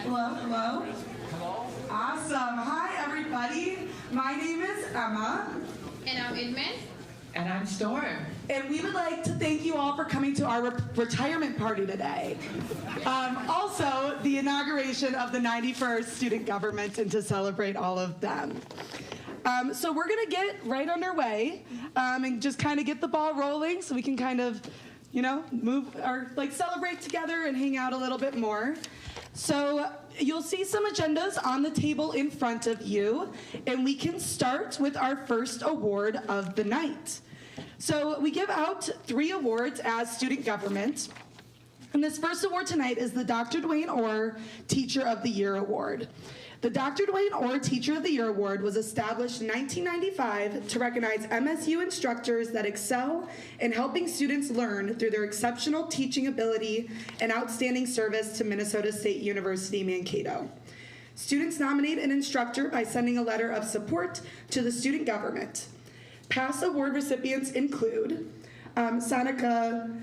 Hello, hello. Hello. Awesome. Hi, everybody. My name is Emma. And I'm Edmund. And I'm Storm. And we would like to thank you all for coming to our retirement party today. Also, the inauguration of the 91st student government and to celebrate all of them. So we're going to get right underway and just kind of get the ball rolling so we can kind of, move or celebrate together and hang out a little bit more. So you'll see some agendas on the table in front of you, and we can start with our first award of the night. So we give out 3 awards as student government. And this first award tonight is the Dr. Dwayne Orr Teacher of the Year Award. The Dr. Dwayne Orr Teacher of the Year Award was established in 1995 to recognize MSU instructors that excel in helping students learn through their exceptional teaching ability and outstanding service to Minnesota State University, Mankato. Students nominate an instructor by sending a letter of support to the student government. Past award recipients include Sonika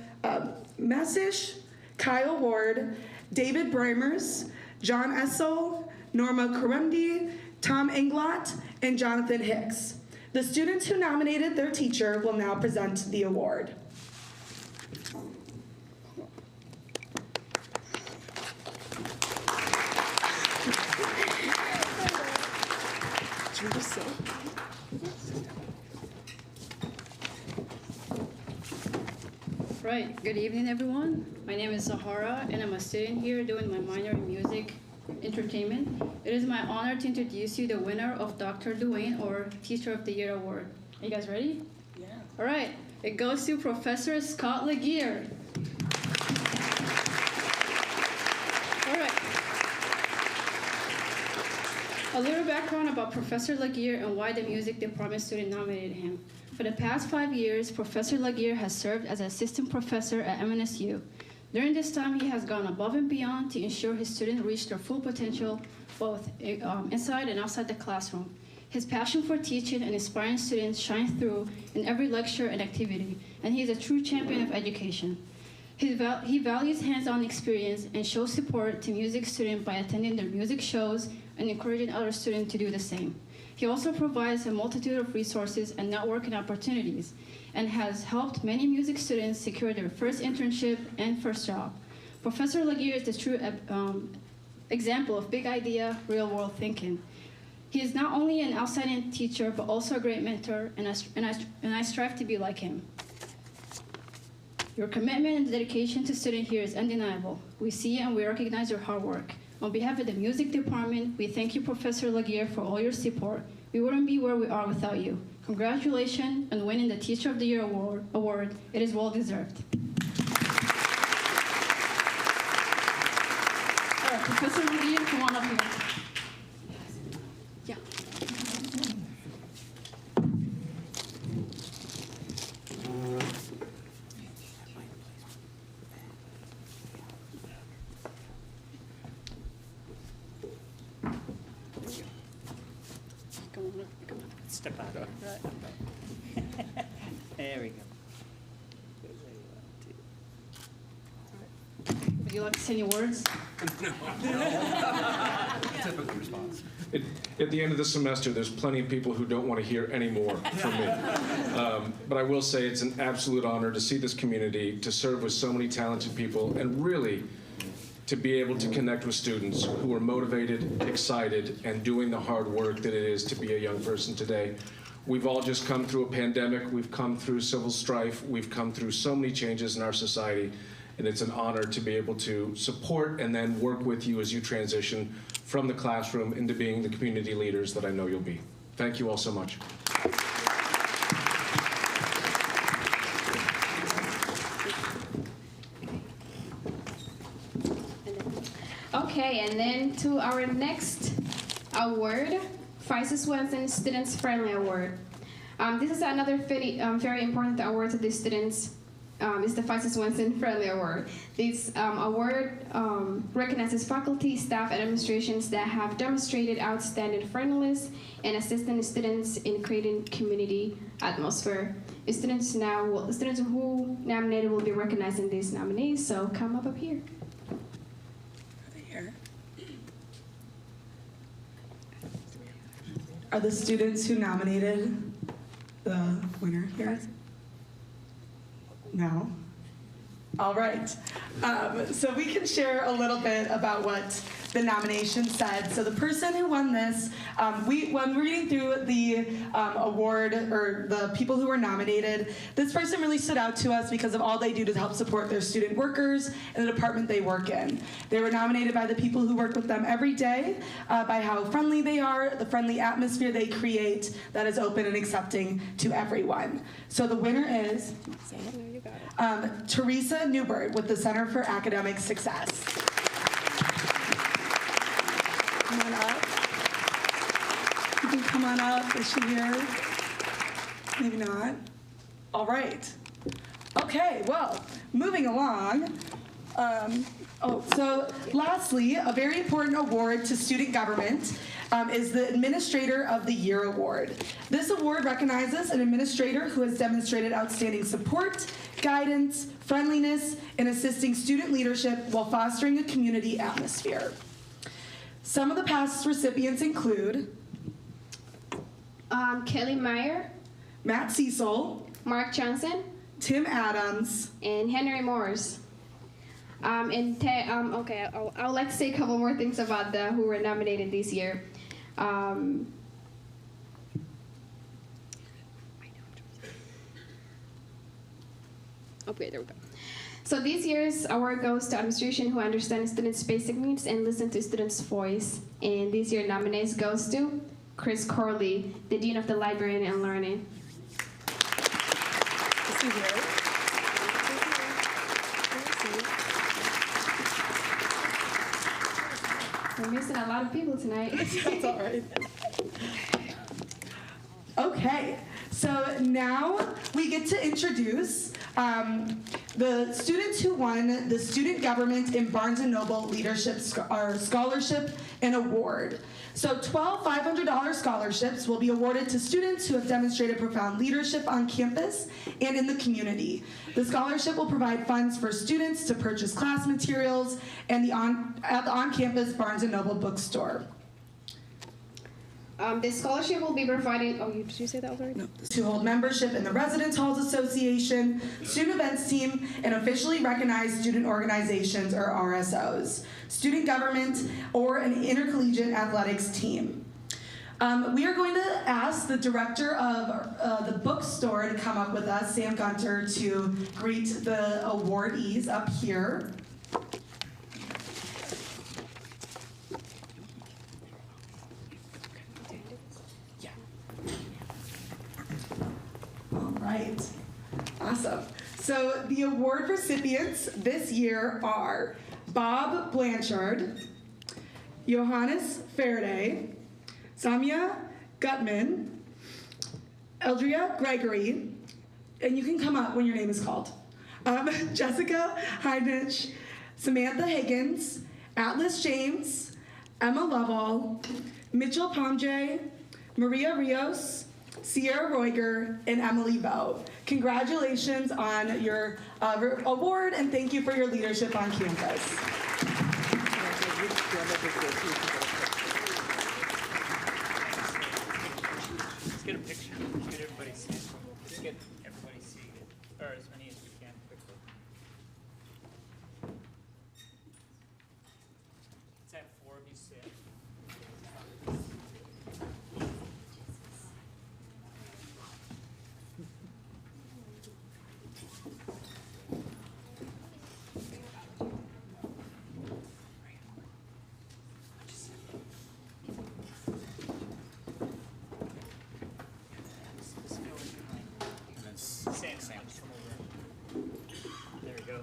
Messish, Kyle Ward, David Brimers, John Essel, Norma Karundi, Tom Englot, and Jonathan Hicks. The students who nominated their teacher will now present the award. Right, good evening everyone. My name is Zahara and I'm a student here doing my minor in music entertainment. It is my honor to introduce you the winner of Dr. Dwayne Orr Teacher of the Year Award. Are you guys ready? Yeah. All right, it goes to Professor Scott Laguerre. All right. A little background about Professor Laguerre and why the music department student nominated him. For the past 5 years, Professor Laguerre has served as assistant professor at MNSU. During this time, he has gone above and beyond to ensure his students reach their full potential, both inside and outside the classroom. His passion for teaching and inspiring students shines through in every lecture and activity, and he is a true champion of education. He values hands-on experience and shows support to music students by attending their music shows and encouraging other students to do the same. He also provides a multitude of resources and networking opportunities and has helped many music students secure their first internship and first job. Professor Laguerre is the true example of big idea, real-world thinking. He is not only an outstanding teacher, but also a great mentor, and I strive to be like him. Your commitment and dedication to students here is undeniable. We see and we recognize your hard work. On behalf of the music department, we thank you, Professor Laguerre, for all your support. We wouldn't be where we are without you. Congratulations on winning the Teacher of the Year award. It is well deserved. All right, Professor Laguerre, come on up here. Yeah. Step out. Right. There we go. Would you like to say any words? Typical response. At the end of the semester, there's plenty of people who don't want to hear any more from me. But I will say it's an absolute honor to see this community, to serve with so many talented people, and really to be able to connect with students who are motivated, excited, and doing the hard work that it is to be a young person today. We've all just come through a pandemic, we've come through civil strife, we've come through so many changes in our society, and it's an honor to be able to support and then work with you as you transition from the classroom into being the community leaders that I know you'll be. Thank you all so much. Okay, and then to our next award, Feisty Swenson Students Friendly Award. This is another very important award to the students. It's the Feisty Swenson Friendly Award. This award recognizes faculty, staff, and administrations that have demonstrated outstanding friendliness and assisting students in creating community atmosphere. Students who nominated will be recognizing these nominees, so come up here. are the students who nominated the winner here? No? All right. So we can share a little bit about what the nomination said. So the person who won this, when reading through the award or the people who were nominated, this person really stood out to us because of all they do to help support their student workers and the department they work in. They were nominated by the people who work with them every day, by how friendly they are, the friendly atmosphere they create that is open and accepting to everyone. So the winner is Teresa Newbert with the Center for Academic Success. Come on up. You can come on up. Is she here? Maybe not. All right. Okay, well, moving along. So lastly, a very important award to student government is the Administrator of the Year Award. This award recognizes an administrator who has demonstrated outstanding support, guidance, friendliness, in assisting student leadership while fostering a community atmosphere. Some of the past recipients include Kelly Meyer, Matt Cecil, Mark Johnson, Tim Adams, and Henry Morris. I would like to say a couple more things about who were nominated this year. Okay, there we go. So this year's award goes to administration who understands students' basic needs and listen to students' voice. And this year nominees goes to Chris Corley, the Dean of the Library and Learning. We're missing a lot of people tonight. That's all right. Okay, so now we get to introduce the students who won the Student Government in Barnes & Noble Leadership Scholarship and Award. So 12 $500 scholarships will be awarded to students who have demonstrated profound leadership on campus and in the community. The scholarship will provide funds for students to purchase class materials and at the on-campus Barnes & Noble bookstore. The scholarship will be provided. Oh, did you say that already? No. To hold membership in the Residence Halls Association, Student Events Team, and officially recognized student organizations or RSOs, student government, or an intercollegiate athletics team. We are going to ask the director of the bookstore to come up with us, Sam Gunter, to greet the awardees up here. Right. Awesome. So the award recipients this year are Bob Blanchard, Johannes Faraday, Samia Gutman, Eldria Gregory, and you can come up when your name is called, Jessica Heinrich, Samantha Higgins, Atlas James, Emma Lovell, Mitchell Pomjay, Maria Rios, Sierra Roiger, and Emily Vo. Congratulations on your award, and thank you for your leadership on campus. Let's get a picture. Get everybody seated. Just get everybody seated, or as many as we can quickly. Let's have 4 of you sit. Sam, just come over. There we go.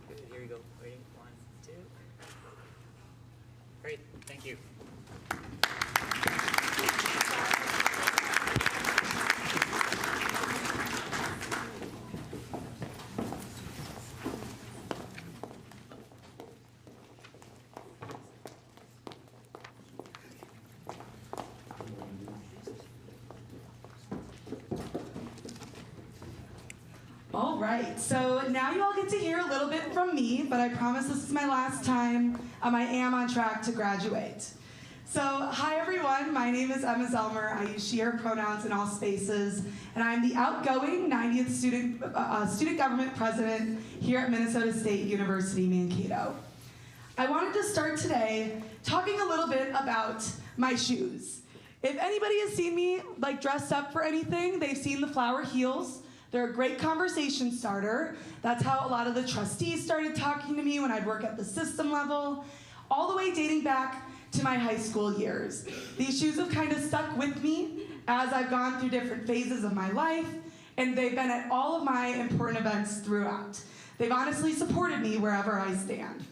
Good, here we go. Waiting. 1, 2. Great, thank you. All right, so now you all get to hear a little bit from me, but I promise this is my last time. I am on track to graduate. So, hi everyone, my name is Emma Zelmer. I use she, her pronouns in all spaces, and I'm the outgoing 90th student government president here at Minnesota State University, Mankato. I wanted to start today talking a little bit about my shoes. If anybody has seen me dressed up for anything, they've seen the flower heels. They're a great conversation starter. That's how a lot of the trustees started talking to me when I'd work at the system level, all the way dating back to my high school years. These shoes have kind of stuck with me as I've gone through different phases of my life, and they've been at all of my important events throughout. They've honestly supported me wherever I stand.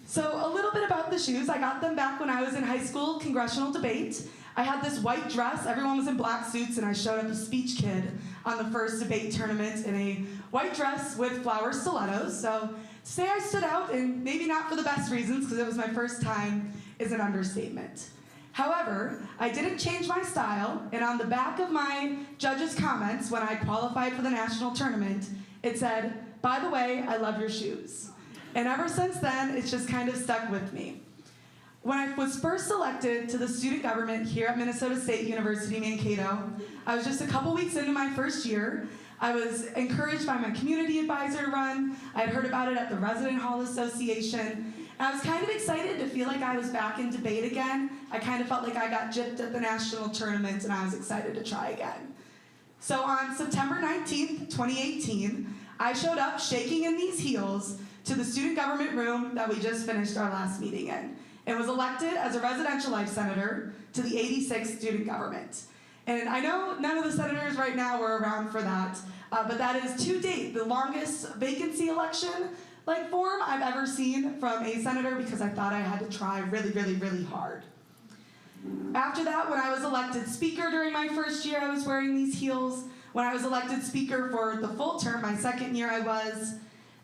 So a little bit about the shoes. I got them back when I was in high school congressional debate. I had this white dress, everyone was in black suits, and I showed up as speech kid on the first debate tournament in a white dress with flower stilettos. So to say I stood out, and maybe not for the best reasons, because it was my first time, is an understatement. However, I didn't change my style, and on the back of my judges' comments when I qualified for the national tournament, it said, "By the way, I love your shoes." And ever since then, it's just kind of stuck with me. When I was first elected to the student government here at Minnesota State University, Mankato, I was just a couple weeks into my first year. I was encouraged by my community advisor to run. I had heard about it at the Resident Hall Association. And I was kind of excited to feel like I was back in debate again. I kind of felt like I got gypped at the national tournament, and I was excited to try again. So on September 19th, 2018, I showed up shaking in these heels to the student government room that we just finished our last meeting in, and was elected as a residential life senator to the 86th student government. And I know none of the senators right now were around for that, but that is to date the longest vacancy election form I've ever seen from a senator, because I thought I had to try really, really, really hard. After that, when I was elected speaker during my first year, I was wearing these heels. When I was elected speaker for the full term, my second year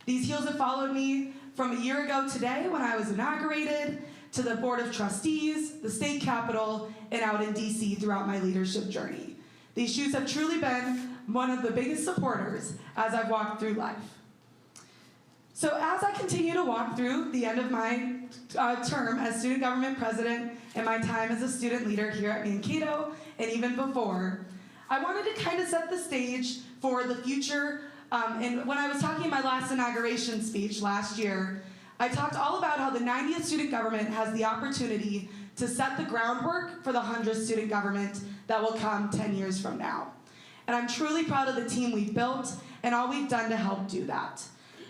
these heels have followed me from a year ago today when I was inaugurated, to the Board of Trustees, the state capitol, and out in DC throughout my leadership journey. These shoes have truly been one of the biggest supporters as I've walked through life. So as I continue to walk through the end of my term as student government president and my time as a student leader here at Mankato, and even before, I wanted to kind of set the stage for the future. And when I was talking in my last inauguration speech last year, I talked all about how the 90th student government has the opportunity to set the groundwork for the 100th student government that will come 10 years from now. And I'm truly proud of the team we've built and all we've done to help do that.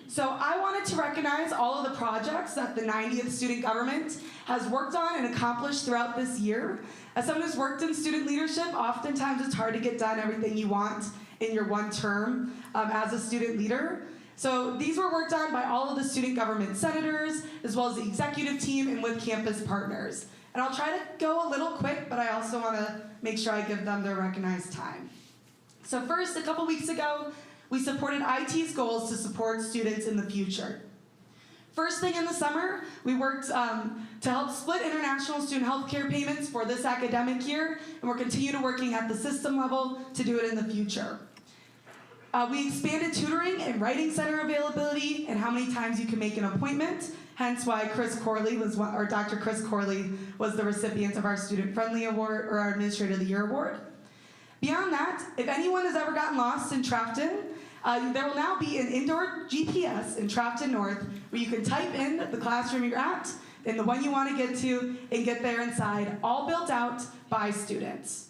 So I wanted to recognize all of the projects that the 90th student government has worked on and accomplished throughout this year. As someone who's worked in student leadership, oftentimes it's hard to get done everything you want in your one term as a student leader. So these were worked on by all of the student government senators, as well as the executive team and with campus partners. And I'll try to go a little quick, but I also want to make sure I give them their recognized time. So first, a couple weeks ago, we supported IT's goals to support students in the future. First thing in the summer, we worked to help split international student health care payments for this academic year, and we're continuing to working at the system level to do it in the future. We expanded tutoring and writing center availability and how many times you can make an appointment, hence why Dr. Chris Corley was the recipient of our Student Friendly Award, or our Administrator of the Year Award. Beyond that, if anyone has ever gotten lost in Trafton, there will now be an indoor GPS in Trafton North where you can type in the classroom you're at and the one you want to get to and get there inside, all built out by students.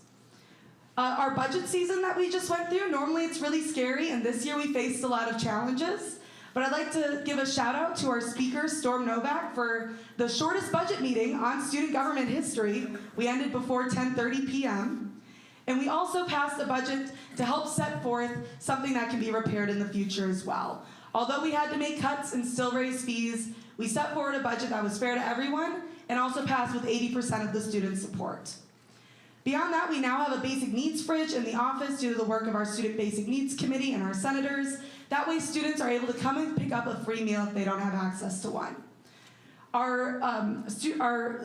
Our budget season that we just went through, normally it's really scary, and this year we faced a lot of challenges. But I'd like to give a shout out to our speaker, Storm Novak, for the shortest budget meeting on student government history. We ended before 10:30 p.m. And we also passed a budget to help set forth something that can be repaired in the future as well. Although we had to make cuts and still raise fees, we set forward a budget that was fair to everyone and also passed with 80% of the student support. Beyond that, we now have a basic needs fridge in the office due to the work of our Student Basic Needs Committee and our senators. That way students are able to come and pick up a free meal if they don't have access to one. Our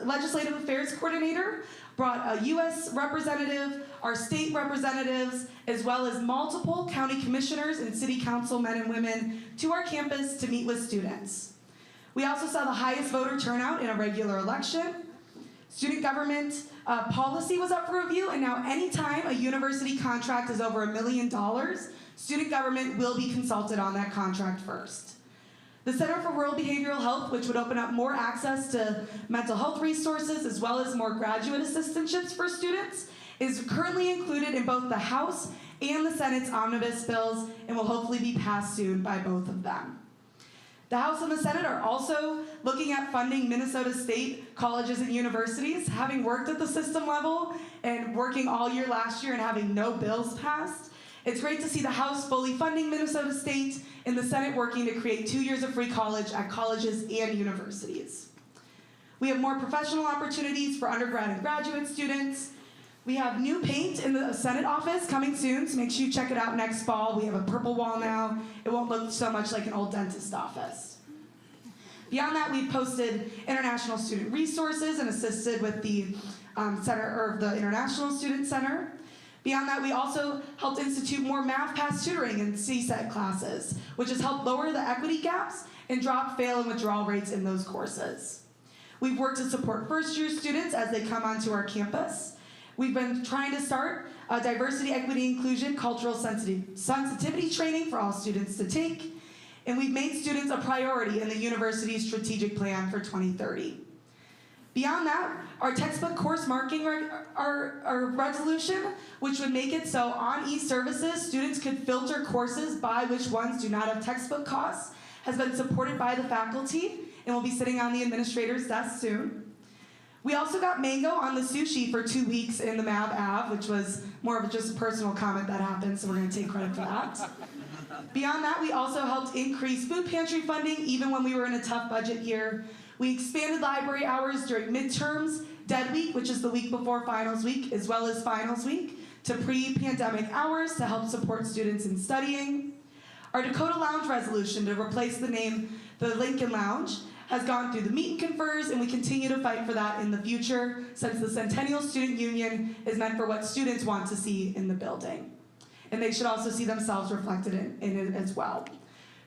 Legislative Affairs Coordinator brought a U.S. representative, our state representatives, as well as multiple county commissioners and city council men and women to our campus to meet with students. We also saw the highest voter turnout in a regular election. Student government policy was up for review, and now anytime a university contract is over $1 million, student government will be consulted on that contract first. The Center for Rural Behavioral Health, which would open up more access to mental health resources as well as more graduate assistantships for students, is currently included in both the House and the Senate's omnibus bills and will hopefully be passed soon by both of them. The House and the Senate are also looking at funding Minnesota State colleges and universities. Having worked at the system level and working all year last year and having no bills passed, it's great to see the House fully funding Minnesota State and the Senate working to create 2 years of free college at colleges and universities. We have more professional opportunities for undergrad and graduate students. We have new paint in the Senate office coming soon, so make sure you check it out next fall. We have a purple wall now. It won't look so much like an old dentist office. Beyond that, we've posted international student resources and assisted with the the International Student Center. Beyond that, we also helped institute more math pass tutoring and CSET classes, which has helped lower the equity gaps and drop fail and withdrawal rates in those courses. We've worked to support first-year students as they come onto our campus. We've been trying to start a diversity, equity, inclusion, cultural sensitivity training for all students to take, and we've made students a priority in the university's strategic plan for 2030. Beyond that, our textbook course marking our resolution, which would make it so on e-services, students could filter courses by which ones do not have textbook costs, has been supported by the faculty and will be sitting on the administrator's desk soon. We also got mango on the sushi for 2 weeks in the Mav Ave, which was more of just a personal comment that happened, so we're going to take credit for that. Beyond that, we also helped increase food pantry funding even when we were in a tough budget year. We expanded library hours during midterms, Dead Week, which is the week before Finals Week, as well as Finals Week, to pre-pandemic hours to help support students in studying. Our Dakota Lounge resolution to replace the name the Lincoln Lounge has gone through the meet and confers, and we continue to fight for that in the future, since the Centennial Student Union is meant for what students want to see in the building. And they should also see themselves reflected in it as well.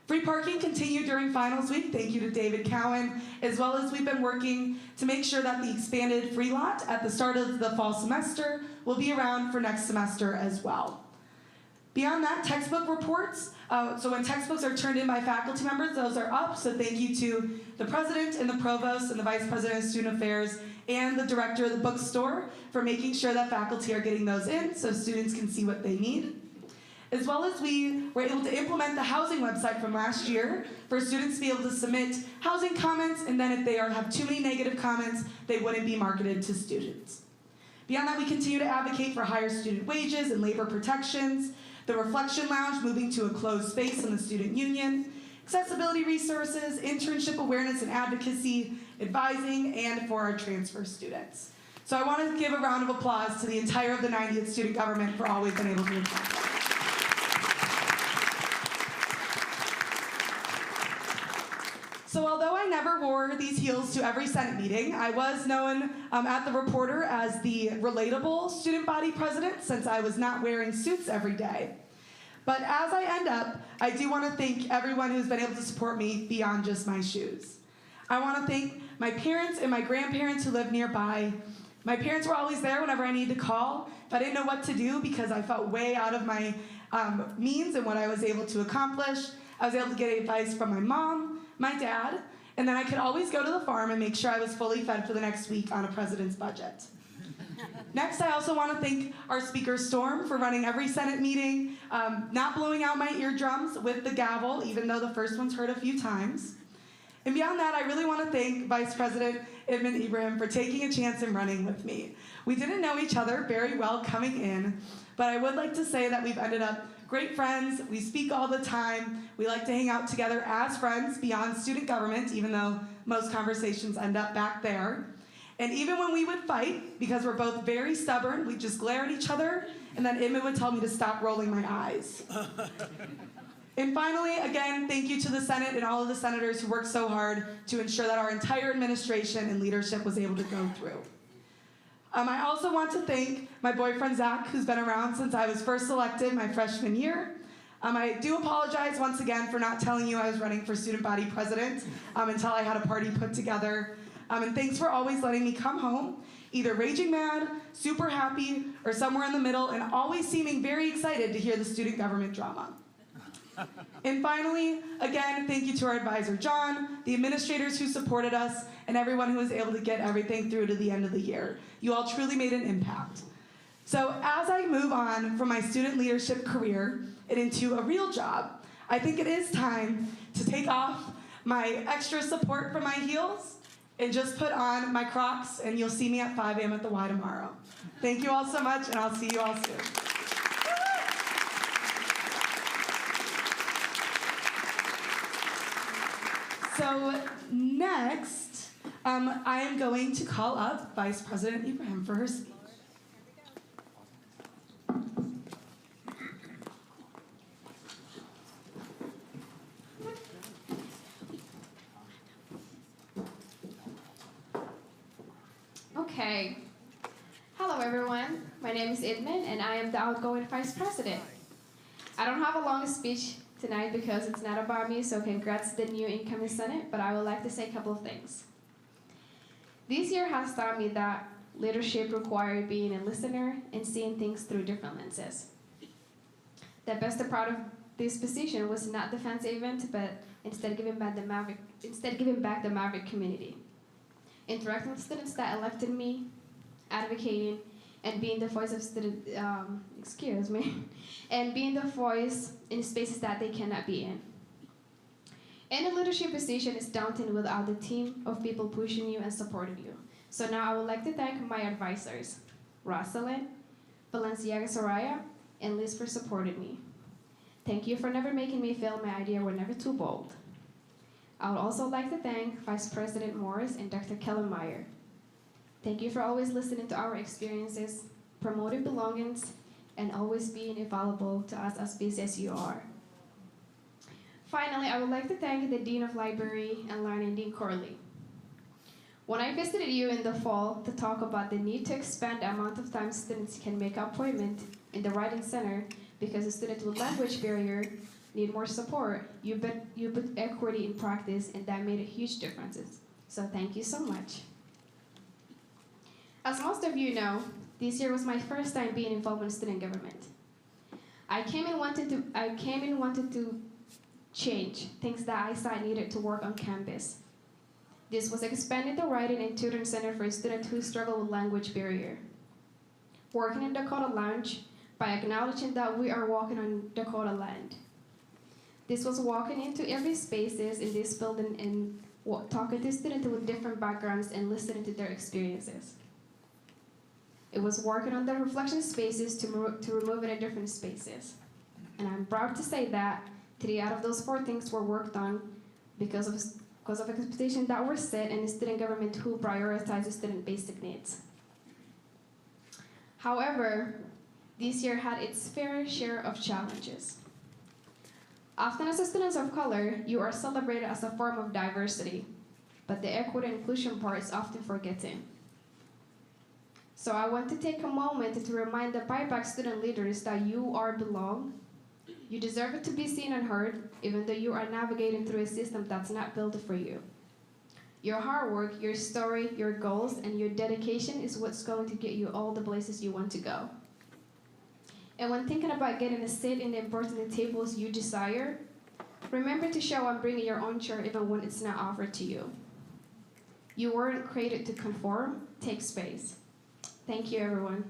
Free parking continued during Finals Week. Thank you to David Cowan, as well as we've been working to make sure that the expanded free lot at the start of the fall semester will be around for next semester as well. Beyond that, textbook reports. So when textbooks are turned in by faculty members, those are up. So thank you to the president and the provost and the vice president of student affairs and the director of the bookstore for making sure that faculty are getting those in so students can see what they need. As well as we were able to implement the housing website from last year for students to be able to submit housing comments, and then if they have too many negative comments, they wouldn't be marketed to students. Beyond that, we continue to advocate for higher student wages and labor protections, the Reflection Lounge moving to a closed space in the student union, accessibility resources, internship awareness and advocacy, advising, and for our transfer students. So I want to give a round of applause to the entire of the 90th student government for all we've been able to accomplish. So although I never wore these heels to every Senate meeting, I was known at the Reporter as the relatable student body president since I was not wearing suits every day. But as I end up, I do want to thank everyone who's been able to support me beyond just my shoes. I want to thank my parents and my grandparents who live nearby. My parents were always there whenever I needed to call. If I didn't know what to do because I felt way out of my means and what I was able to accomplish, I was able to get advice from my mom, my dad, and then I could always go to the farm and make sure I was fully fed for the next week on a president's budget. Next, I also want to thank our Speaker Storm for running every Senate meeting, not blowing out my eardrums with the gavel, even though the first one's heard a few times. And beyond that, I really want to thank Vice President Ibn Ibrahim for taking a chance and running with me. We didn't know each other very well coming in, but I would like to say that we've ended up great friends. We speak all the time. We like to hang out together as friends beyond student government, even though most conversations end up back there. And even when we would fight, because we're both very stubborn, we'd just glare at each other, and then Ibn would tell me to stop rolling my eyes. And finally, again, thank you to the Senate and all of the senators who worked so hard to ensure that our entire administration and leadership was able to go through. I also want to thank my boyfriend, Zach, who's been around since I was first elected my freshman year. I do apologize once again for not telling you I was running for student body president until I had a party put together. And thanks for always letting me come home, either raging mad, super happy, or somewhere in the middle, and always seeming very excited to hear the student government drama. And finally, again, thank you to our advisor, John, the administrators who supported us, and everyone who was able to get everything through to the end of the year. You all truly made an impact. So as I move on from my student leadership career and into a real job, I think it is time to take off my extra support from my heels and just put on my Crocs, and you'll see me at 5 a.m. at the Y tomorrow. Thank you all so much, and I'll see you all soon. So next, I am going to call up Vice President Ibrahim for her speech. Okay. Hello, everyone. My name is Edmund, and I am the outgoing Vice President. I don't have a long speech tonight because it's not about me, so congrats to the new incoming Senate, but I would like to say a couple of things. This year has taught me that leadership requires being a listener and seeing things through different lenses. The best part of this position was not the fancy event, but instead giving back the Maverick community. Interacting with students that elected me, advocating, and being the voice of student, and being the voice in spaces that they cannot be in. Any leadership position is daunting without the team of people pushing you and supporting you. So now I would like to thank my advisors, Rosalind, Valenciaga Soraya, and Liz for supporting me. Thank you for never making me feel my idea were never too bold. I would also like to thank Vice President Morris and Dr. Kellenmeyer. Thank you for always listening to our experiences, promoting belongings, and always being available to us as busy as you are. Finally, I would like to thank the Dean of Library and Learning, Dean Corley. When I visited you in the fall to talk about the need to expand the amount of time students can make appointment in the Writing Center because a student with language barrier need more support, you put equity in practice, and that made a huge difference. So thank you so much. As most of you know, this year was my first time being involved in student government. I came in wanted to change things that I saw needed to work on campus. This was expanding the Writing and Tutoring Center for students who struggle with language barrier. Working in Dakota Lounge by acknowledging that we are walking on Dakota land. This was walking into every spaces in this building and talking to students with different backgrounds and listening to their experiences. It was working on the reflection spaces to remove it in different spaces. And I'm proud to say that 3 out of those 4 things were worked on because of expectations that were set in the student government who prioritized student basic needs. However, this year had its fair share of challenges. Often as a student of color, you are celebrated as a form of diversity, but the equity and inclusion part is often forgotten. So I want to take a moment to remind the BIPAC student leaders that you are belong. You deserve it to be seen and heard, even though you are navigating through a system that's not built for you. Your hard work, your story, your goals, and your dedication is what's going to get you all the places you want to go. And when thinking about getting a seat in the important tables you desire, remember to show up bringing your own chair even when it's not offered to you. You weren't created to conform, take space. Thank you, everyone.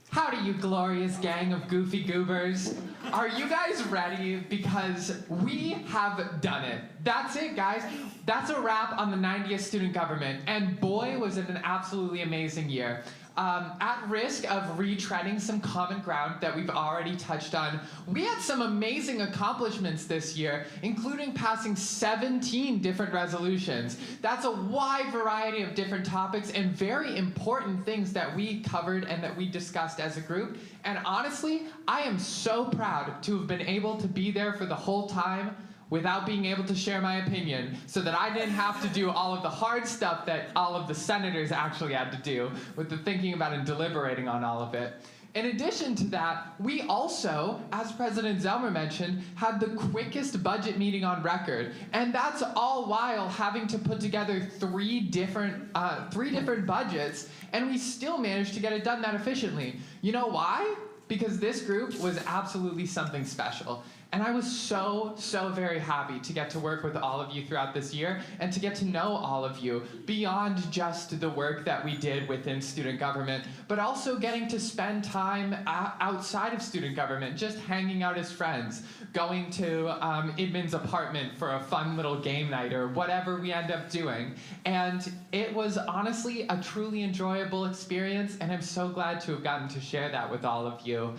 Howdy, you glorious gang of goofy goobers. Are you guys ready? Because we have done it. That's it, guys. That's a wrap on the 90th student government. And boy, was it an absolutely amazing year. At risk of retreading some common ground that we've already touched on, we had some amazing accomplishments this year, including passing 17 different resolutions. That's a wide variety of different topics and very important things that we covered and that we discussed as a group. And honestly, I am so proud to have been able to be there for the whole time without being able to share my opinion so that I didn't have to do all of the hard stuff that all of the senators actually had to do with the thinking about and deliberating on all of it. In addition to that, we also, as President Zelmer mentioned, had the quickest budget meeting on record. And that's all while having to put together three different budgets, and we still managed to get it done that efficiently. You know why? Because this group was absolutely something special. And I was so very happy to get to work with all of you throughout this year and to get to know all of you beyond just the work that we did within student government, but also getting to spend time outside of student government, just hanging out as friends, going to Idman's apartment for a fun little game night or whatever we end up doing. And it was honestly a truly enjoyable experience, and I'm so glad to have gotten to share that with all of you.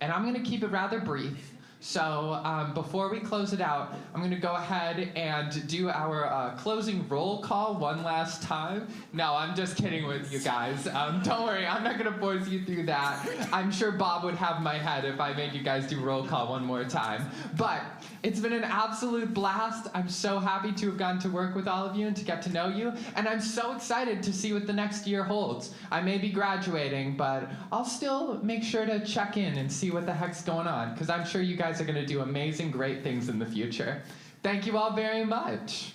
And I'm gonna keep it rather brief. So before we close it out, I'm gonna go ahead and do our closing roll call one last time. No, I'm just kidding with you guys. Don't worry, I'm not gonna force you through that. I'm sure Bob would have my head if I made you guys do roll call one more time. But it's been an absolute blast. I'm so happy to have gotten to work with all of you and to get to know you. And I'm so excited to see what the next year holds. I may be graduating, but I'll still make sure to check in and see what the heck's going on, because I'm sure you guys are going to do amazing, great things in the future. Thank you all very much.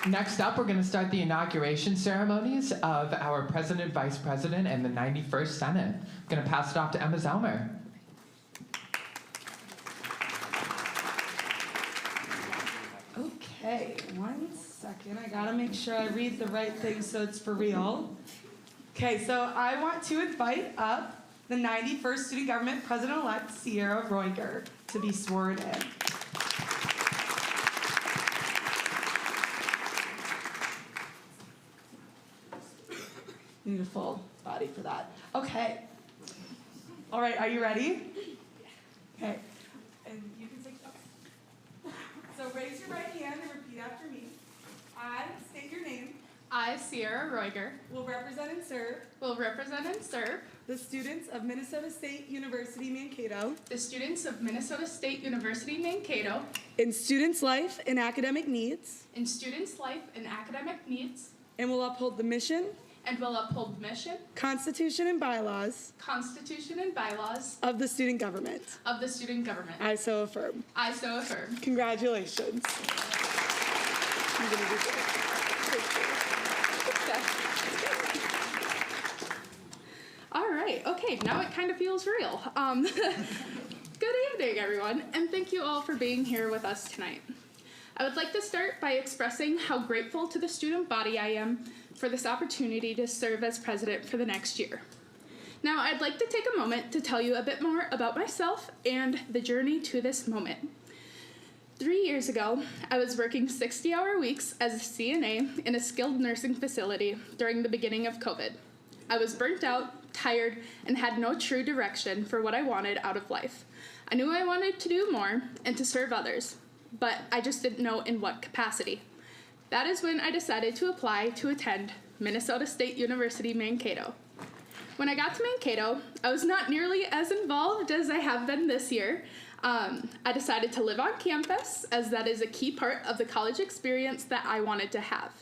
Next up, we're going to start the inauguration ceremonies of our President, Vice President, and the 91st Senate. I'm going to pass it off to Emma Zelmer. Okay, 1 second. I gotta make sure I read the right thing so it's for real. Okay, so I want to invite up the 91st Student Government President-elect Sierra Roiger to be sworn in. Need a full body for that. Okay. All right, are you ready? Okay. And you can say, okay. So raise your right hand and repeat after me. I state your name. I, Sierra Roiger, Will represent and serve will represent and serve the students of Minnesota State University Mankato the students of Minnesota State University Mankato in students' life and academic needs, in students' life and academic needs, and will uphold the mission, and will uphold the mission, Constitution, and bylaws Constitution, and bylaws of the student government. of the student government. I so affirm. I so affirm. Congratulations. I'm gonna do this. All right, okay, now it kind of feels real. Good evening, everyone, and thank you all for being here with us tonight. I would like to start by expressing how grateful to the student body I am for this opportunity to serve as president for the next year. Now, I'd like to take a moment to tell you a bit more about myself and the journey to this moment. 3 years ago, I was working 60-hour weeks as a CNA in a skilled nursing facility during the beginning of COVID. I was burnt out, tired, and had no true direction for what I wanted out of life. I knew I wanted to do more and to serve others, but I just didn't know in what capacity. That is when I decided to apply to attend Minnesota State University Mankato. When I got to Mankato, I was not nearly as involved as I have been this year. I decided to live on campus, as that is a key part of the college experience that I wanted to have.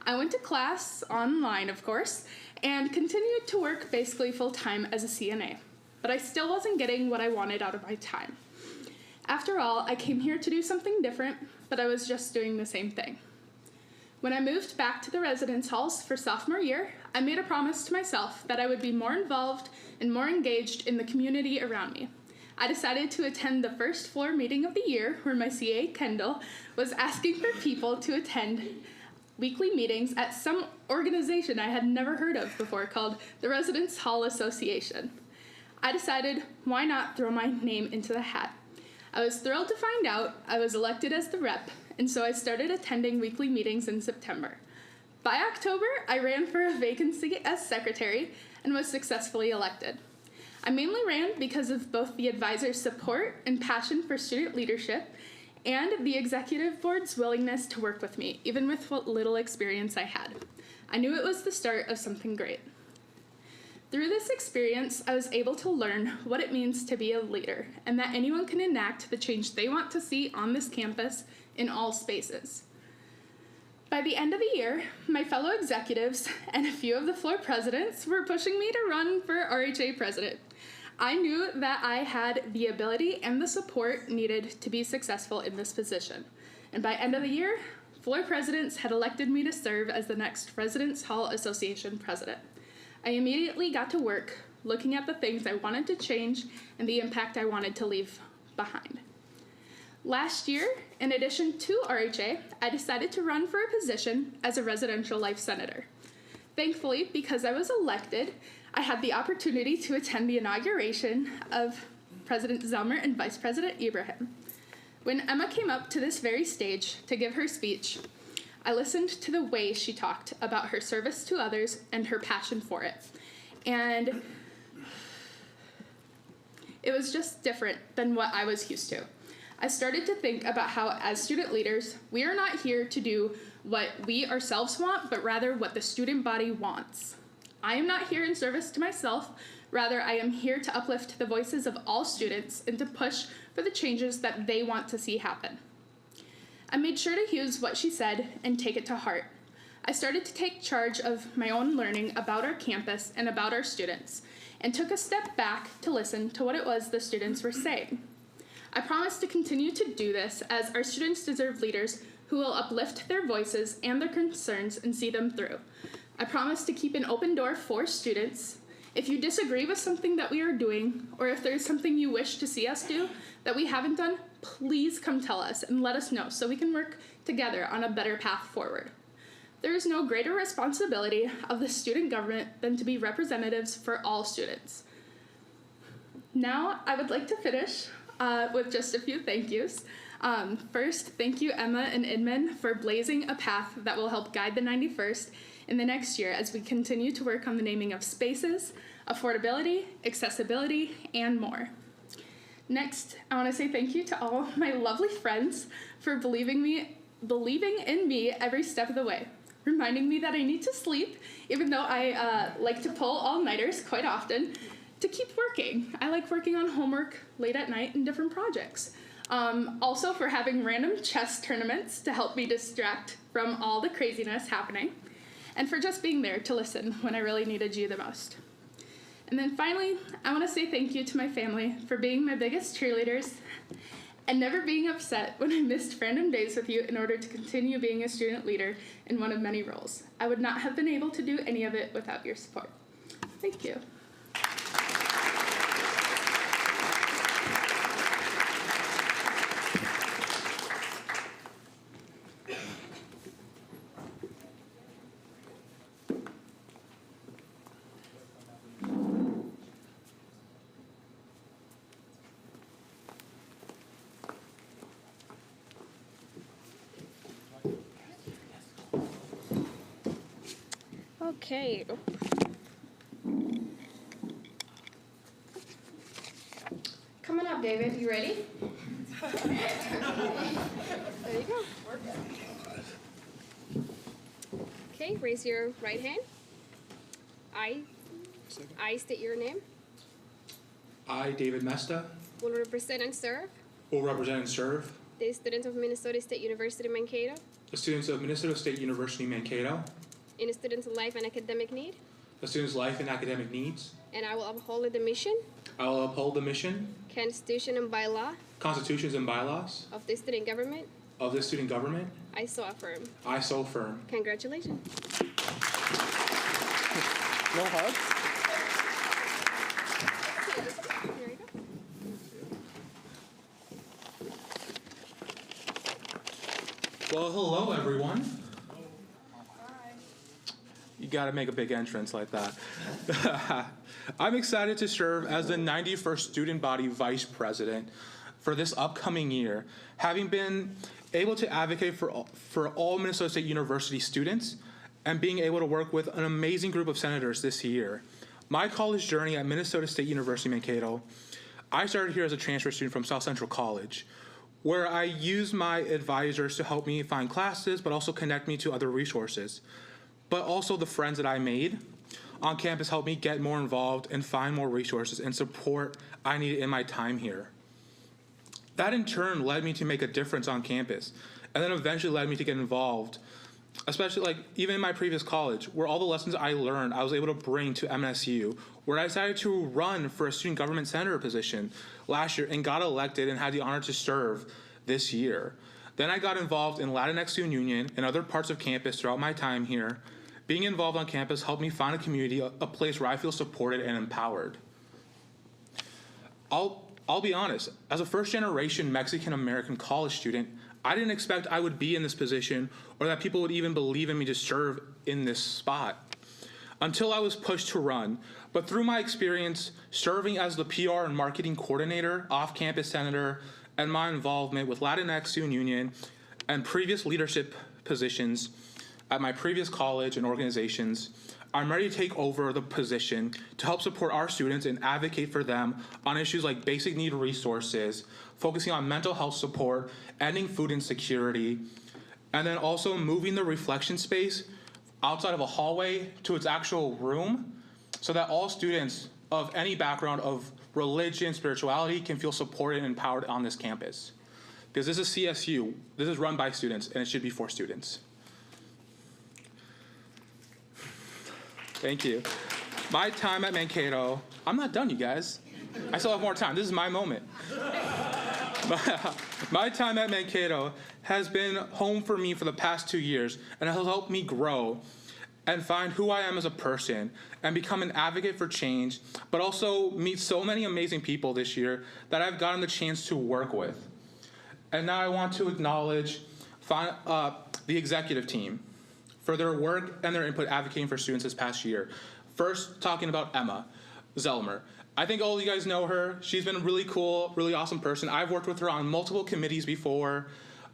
I went to class online, of course, and continued to work basically full-time as a CNA, but I still wasn't getting what I wanted out of my time. After all, I came here to do something different, but I was just doing the same thing. When I moved back to the residence halls for sophomore year, I made a promise to myself that I would be more involved and more engaged in the community around me. I decided to attend the first floor meeting of the year, where my CA, Kendall, was asking for people to attend weekly meetings at some organization I had never heard of before called the Residence Hall Association. I decided, why not throw my name into the hat? I was thrilled to find out I was elected as the rep, and so I started attending weekly meetings in September. By October, I ran for a vacancy as secretary and was successfully elected. I mainly ran because of both the advisor's support and passion for student leadership, and the executive board's willingness to work with me, even with what little experience I had. I knew it was the start of something great. Through this experience, I was able to learn what it means to be a leader and that anyone can enact the change they want to see on this campus in all spaces. By the end of the year, my fellow executives and a few of the floor presidents were pushing me to run for RHA president. I knew that I had the ability and the support needed to be successful in this position. And by end of the year, floor presidents had elected me to serve as the next Residence Hall Association president. I immediately got to work looking at the things I wanted to change and the impact I wanted to leave behind. Last year, in addition to RHA, I decided to run for a position as a residential life senator. Thankfully, because I was elected, I had the opportunity to attend the inauguration of President Zelmer and Vice President Ibrahim. When Emma came up to this very stage to give her speech, I listened to the way she talked about her service to others and her passion for it. And it was just different than what I was used to. I started to think about how, as student leaders, we are not here to do what we ourselves want, but rather what the student body wants. I am not here in service to myself. Rather, I am here to uplift the voices of all students and to push for the changes that they want to see happen. I made sure to use what she said and take it to heart. I started to take charge of my own learning about our campus and about our students, and took a step back to listen to what it was the students were saying. I promise to continue to do this, as our students deserve leaders who will uplift their voices and their concerns and see them through. I promise to keep an open door for students. If you disagree with something that we are doing, or if there's something you wish to see us do that we haven't done, please come tell us and let us know so we can work together on a better path forward. There is no greater responsibility of the student government than to be representatives for all students. Now, I would like to finish with just a few thank yous. First, thank you, Emma and Inman, for blazing a path that will help guide the 91st in the next year as we continue to work on the naming of spaces, affordability, accessibility, and more. Next, I want to say thank you to all my lovely friends for believing in me every step of the way, reminding me that I need to sleep, even though I like to pull all-nighters quite often, to keep working. I like working on homework late at night and different projects. Also for having random chess tournaments to help me distract from all the craziness happening, and for just being there to listen when I really needed you the most. And then finally, I want to say thank you to my family for being my biggest cheerleaders and never being upset when I missed random days with you in order to continue being a student leader in one of many roles. I would not have been able to do any of it without your support. Thank you. Okay. Coming up, David. You ready? There you go. Okay, raise your right hand. I state your name. I, David Mesta, Will represent and serve will represent and serve the students of Minnesota State University, Mankato, the students of Minnesota State University, Mankato, in students' life and academic need, the students' life and academic needs. and I will uphold the mission, I will uphold the mission, Constitution, and bylaw constitutions, and bylaws of the student government. of the student government. I so affirm. I so affirm. Congratulations. No hugs? Here you go. Well, hello, everyone. You gotta make a big entrance like that. I'm excited to serve as the 91st Student Body Vice President for this upcoming year, having been able to advocate for all Minnesota State University students and being able to work with an amazing group of senators this year. My college journey at Minnesota State University, Mankato, I started here as a transfer student from South Central College, where I used my advisors to help me find classes, but also connect me to other resources, but also the friends that I made. on campus helped me get more involved and find more resources and support I needed in my time here. That in turn led me to make a difference on campus, and then eventually led me to get involved, especially like even in my previous college, where all the lessons I learned I was able to bring to MSU, where I decided to run for a student government senator position last year and got elected and had the honor to serve this year. Then I got involved in Latinx Student Union and other parts of campus throughout my time here. Being involved on campus helped me find a community, a place where I feel supported and empowered. I'll be honest, as a first-generation Mexican-American college student, I didn't expect I would be in this position or that people would even believe in me to serve in this spot until I was pushed to run. But through my experience serving as the PR and marketing coordinator, off-campus senator, and my involvement with Latinx Student Union and previous leadership positions at my previous college and organizations, I'm ready to take over the position to help support our students and advocate for them on issues like basic need resources, focusing on mental health support, ending food insecurity, and then also moving the reflection space outside of a hallway to its actual room so that all students of any background of religion, spirituality can feel supported and empowered on this campus. Because this is CSU, this is run by students, and it should be for students. Thank you. My time at Mankato, I'm not done, you guys. I still have more time. This is my moment. My time at Mankato has been home for me for the past 2 years and has helped me grow and find who I am as a person and become an advocate for change, but also meet so many amazing people this year that I've gotten the chance to work with. And now I want to acknowledge the executive team for their work and their input advocating for students this past year. First, talking about Emma Zellmer. I think all of you guys know her. She's been a really cool, really awesome person. I've worked with her on multiple committees before,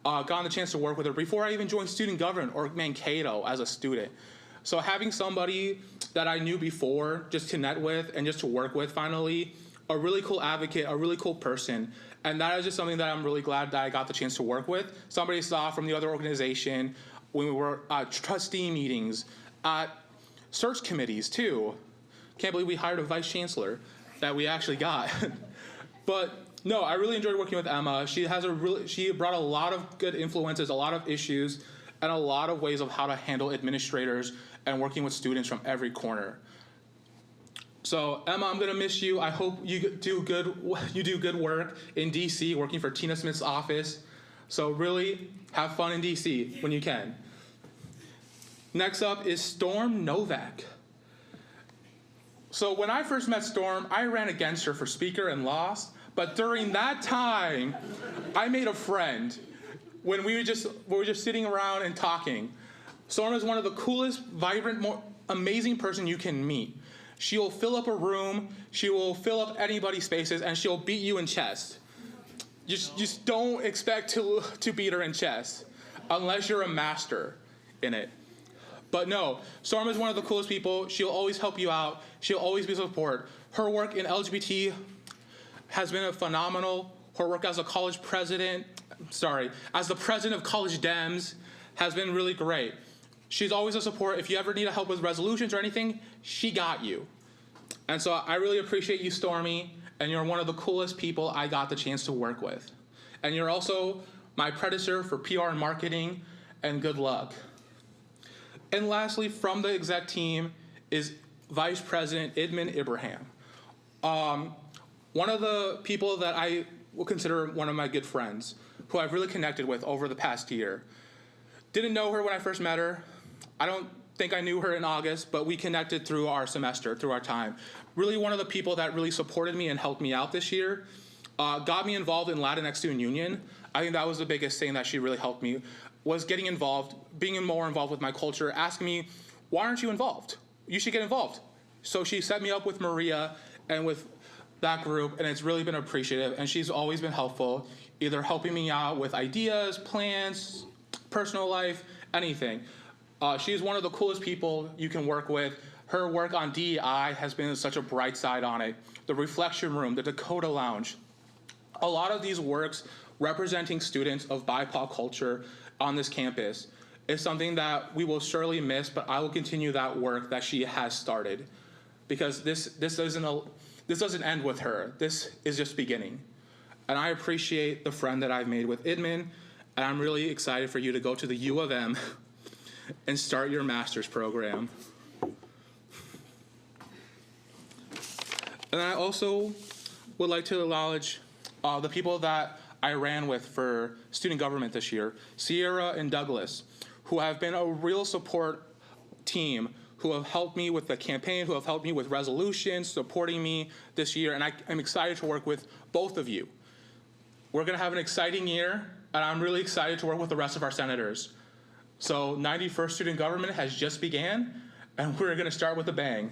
gotten the chance to work with her before I even joined student government or Mankato as a student. So having somebody that I knew before just to net with and just to work with finally, a really cool advocate, a really cool person, and that is just something that I'm really glad that I got the chance to work with. Somebody saw from the other organization when we were at trustee meetings, at search committees too. Can't believe we hired a vice chancellor that we actually got. But no, I really enjoyed working with Emma. She brought a lot of good influences, a lot of issues, and a lot of ways of how to handle administrators and working with students from every corner. So Emma, I'm gonna miss you. I hope you do good work in DC, working for Tina Smith's office. So really have fun in DC when you can. Next up is Storm Novak. So when I first met Storm, I ran against her for speaker and lost. But during that time, I made a friend when we were just sitting around and talking. Storm is one of the coolest, vibrant, amazing person you can meet. She'll fill up a room, she will fill up anybody's spaces, and she'll beat you in chess. Just don't expect to beat her in chess unless you're a master in it. But no, Storm is one of the coolest people. She'll always help you out. She'll always be support. Her work in LGBT has been phenomenal. Her work as a college president, as the president of College Dems has been really great. She's always a support. If you ever need help with resolutions or anything, she got you. And so I really appreciate you, Stormy, and you're one of the coolest people I got the chance to work with. And you're also my predecessor for PR and marketing, and good luck. And lastly, from the exec team is Vice President Idman Ibrahim. One of the people that I will consider one of my good friends, who I've really connected with over the past year. Didn't know her when I first met her. I don't think I knew her in August, but we connected through our semester, through our time. Really one of the people that really supported me and helped me out this year. Got me involved in Latinx Student Union. I think that was the biggest thing that she really helped me, was getting involved, being more involved with my culture, asking me, why aren't you involved? You should get involved. So she set me up with Maria and with that group, and it's really been appreciative, and she's always been helpful, either helping me out with ideas, plans, personal life, anything. She's one of the coolest people you can work with. Her work on DEI has been such a bright side on it. The Reflection Room, the Dakota Lounge. A lot of these works representing students of BIPOC culture on this campus is something that we will surely miss, but I will continue that work that she has started. because this doesn't end with her. This is just beginning. And I appreciate the friend that I've made with Idman, and I'm really excited for you to go to the U of M and start your master's program. And I also would like to acknowledge the people that I ran with for student government this year, Sierra and Douglas, who have been a real support team, who have helped me with the campaign, who have helped me with resolutions, supporting me this year, and I'm excited to work with both of you. We're gonna have an exciting year, and I'm really excited to work with the rest of our senators. So 91st Student Government has just began, and we're gonna start with a bang.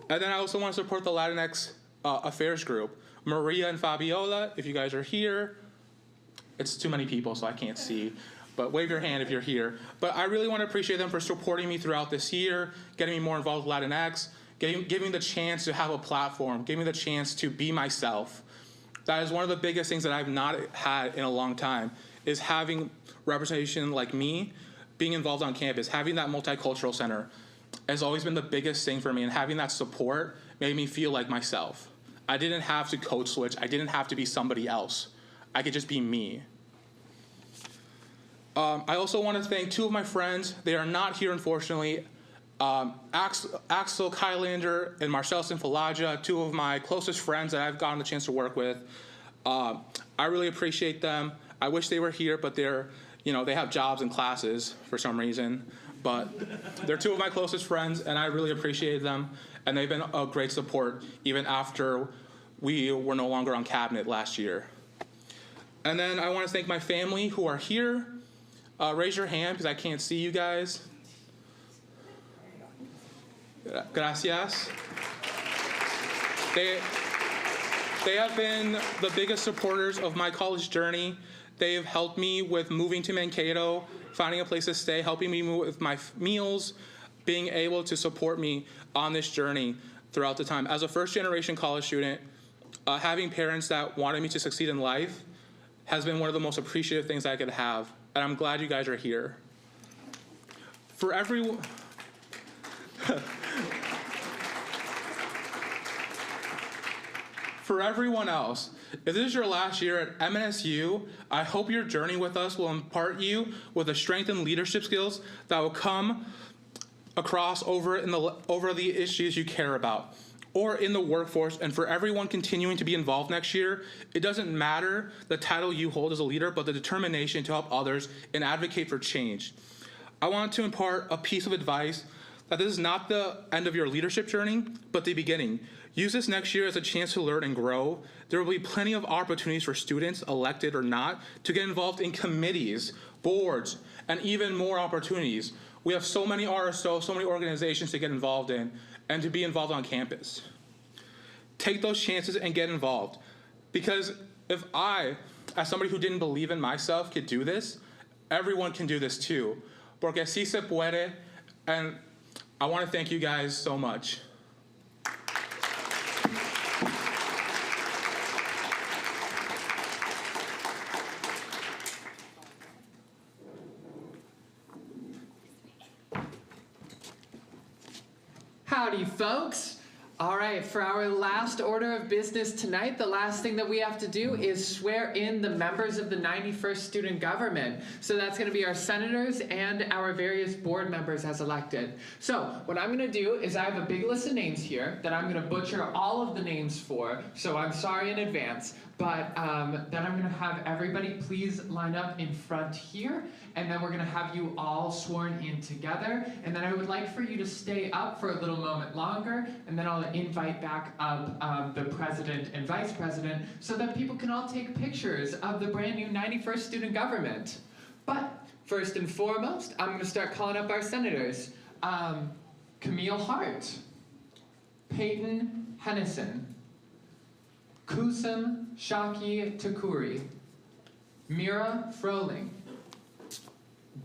And then I also want to support the Latinx Affairs Group. Maria and Fabiola, if you guys are here, it's too many people, so I can't see, but wave your hand if you're here. But I really want to appreciate them for supporting me throughout this year, getting me more involved with Latinx, giving me the chance to have a platform, giving me the chance to be myself. That is one of the biggest things that I've not had in a long time, is having representation like me, being involved on campus, having that multicultural center has always been the biggest thing for me, and having that support made me feel like myself. I didn't have to code switch. I didn't have to be somebody else. I could just be me. I also want to thank two of my friends. They are not here, unfortunately. Axel Kylander and Marcel Sinfalaja, two of my closest friends that I've gotten the chance to work with. I really appreciate them. I wish they were here, but they have jobs and classes for some reason. But they're two of my closest friends, and I really appreciate them. And they've been a great support even after we were no longer on cabinet last year. And then I want to thank my family who are here. Raise your hand because I can't see you guys. Gracias. They have been the biggest supporters of my college journey. They've helped me with moving to Mankato, finding a place to stay, helping me with my meals, being able to support me on this journey throughout the time. As a first-generation college student, having parents that wanted me to succeed in life has been one of the most appreciative things I could have, and I'm glad you guys are here. For everyone... For everyone else, if this is your last year at MNSU, I hope your journey with us will impart you with the strength and leadership skills that will come across over the issues you care about, or in the workforce. And for everyone continuing to be involved next year, it doesn't matter the title you hold as a leader, but the determination to help others and advocate for change. I want to impart a piece of advice that this is not the end of your leadership journey, but the beginning. Use this next year as a chance to learn and grow. There will be plenty of opportunities for students, elected or not, to get involved in committees, boards, and even more opportunities. We have so many RSOs, so many organizations to get involved in, and to be involved on campus. Take those chances and get involved. Because if I, as somebody who didn't believe in myself, could do this, everyone can do this too. Porque sí se puede, and I want to thank you guys so much. Howdy, folks. All right, for our last order of business tonight, the last thing that we have to do is swear in the members of the 91st Student Government. So that's going to be our senators and our various board members as elected. So what I'm going to do is I have a big list of names here that I'm going to butcher all of the names for, so I'm sorry in advance. But then I'm going to have everybody please line up in front here, and then we're going to have you all sworn in together. And then I would like for you to stay up for a little moment longer, and then I'll invite back up the president and vice president so that people can all take pictures of the brand new 91st Student Government. But first and foremost, I'm going to start calling up our senators. Camille Hart, Peyton Hennison, Kusum Shaki Takuri, Mira Froling,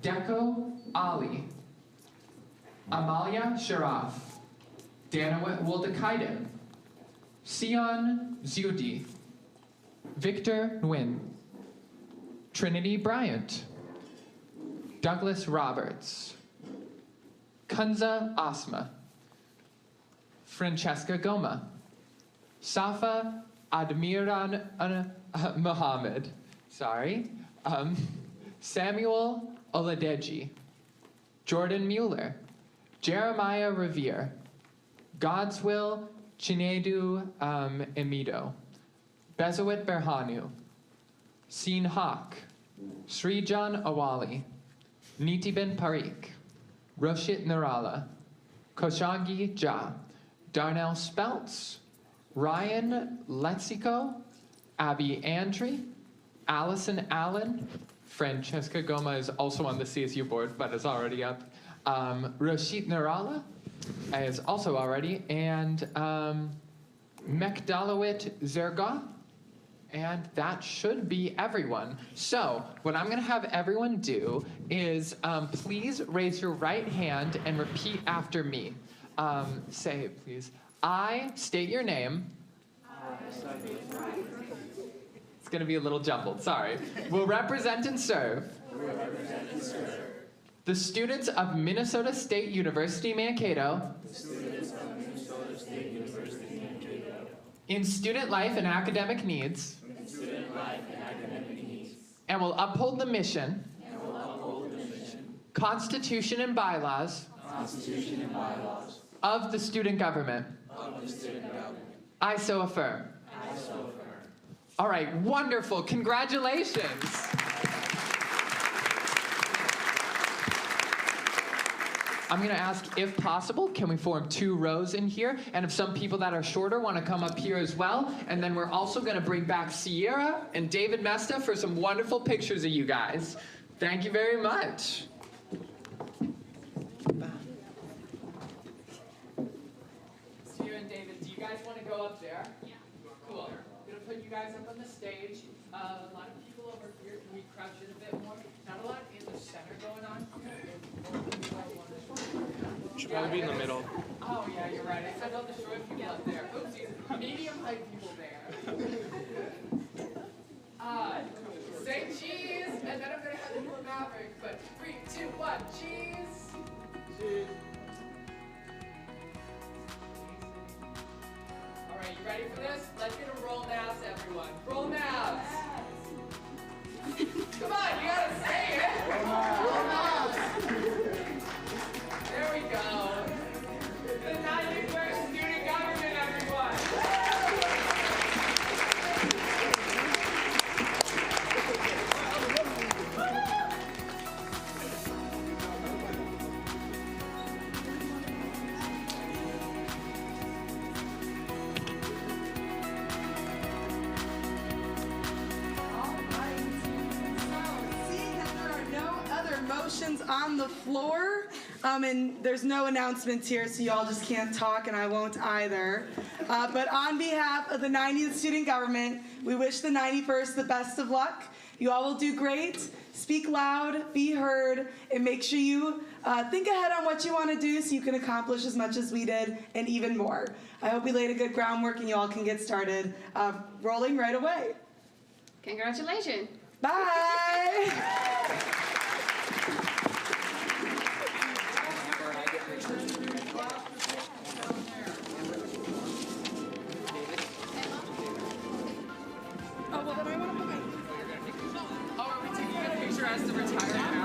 Deco Ali, Amalia Sharaf, Danawit Woldakaiden, Sion Zudi, Victor Nguyen, Trinity Bryant, Douglas Roberts, Kunza Asma, Francesca Goma. Safa Admiran Mohammed. Samuel Oladeji. Jordan Mueller. Jeremiah Revere. Godswill Chinedu Emido. Bezawit Berhanu. Seen Haq. Srijan Awali. Nitibin Parikh. Roshit Narala. Koshangi Ja. Darnell Speltz. Ryan Lexico. Abby Andry. Allison Allen. Francesca Goma is also on the CSU board, but is already up. Roshit Narala is also already. And Mekdalowit Zerga. And that should be everyone. So what I'm gonna have everyone do is please raise your right hand and repeat after me. Say it, please. I state your name. It's gonna be a little jumbled, sorry. Will represent and serve. The students of Minnesota State University, Mankato. In student life and academic needs. And will uphold the mission. Constitution and bylaws. Of the student government. I so affirm. All right, wonderful. Congratulations. I'm going to ask, if possible, can we form 2 rows in here? And if some people that are shorter want to come up here as well. And then we're also going to bring back Sierra and David Mesta for some wonderful pictures of you guys. Thank you very much. Sierra and David, do you guys want to go up there? Yeah. Cool. I'm going to put you guys up on the stage. A lot of people over here. Can we crouch in a bit more? Not a lot in the center going on. Should probably be in the middle. Oh, yeah, you're right. I said all the short people up there. Oopsies. Medium height people there. Say cheese, and then I'm going to have to do a maverick. But 3, 2, 1, cheese. Cheese. All right, you ready for this? Let's get a roll mouse, everyone. Roll mouse. Come on, you got to say it. Roll mouse. There we go. The 91st student government, everyone. Motions on the floor, and there's no announcements here, so y'all just can't talk, and I won't either. But on behalf of the 90th Student Government, we wish the 91st the best of luck. You all will do great. Speak loud, be heard, and make sure you think ahead on what you want to do so you can accomplish as much as we did and even more. I hope we laid a good groundwork and you all can get started rolling right away. Congratulations. Bye. Oh, are we taking a picture as the retirement?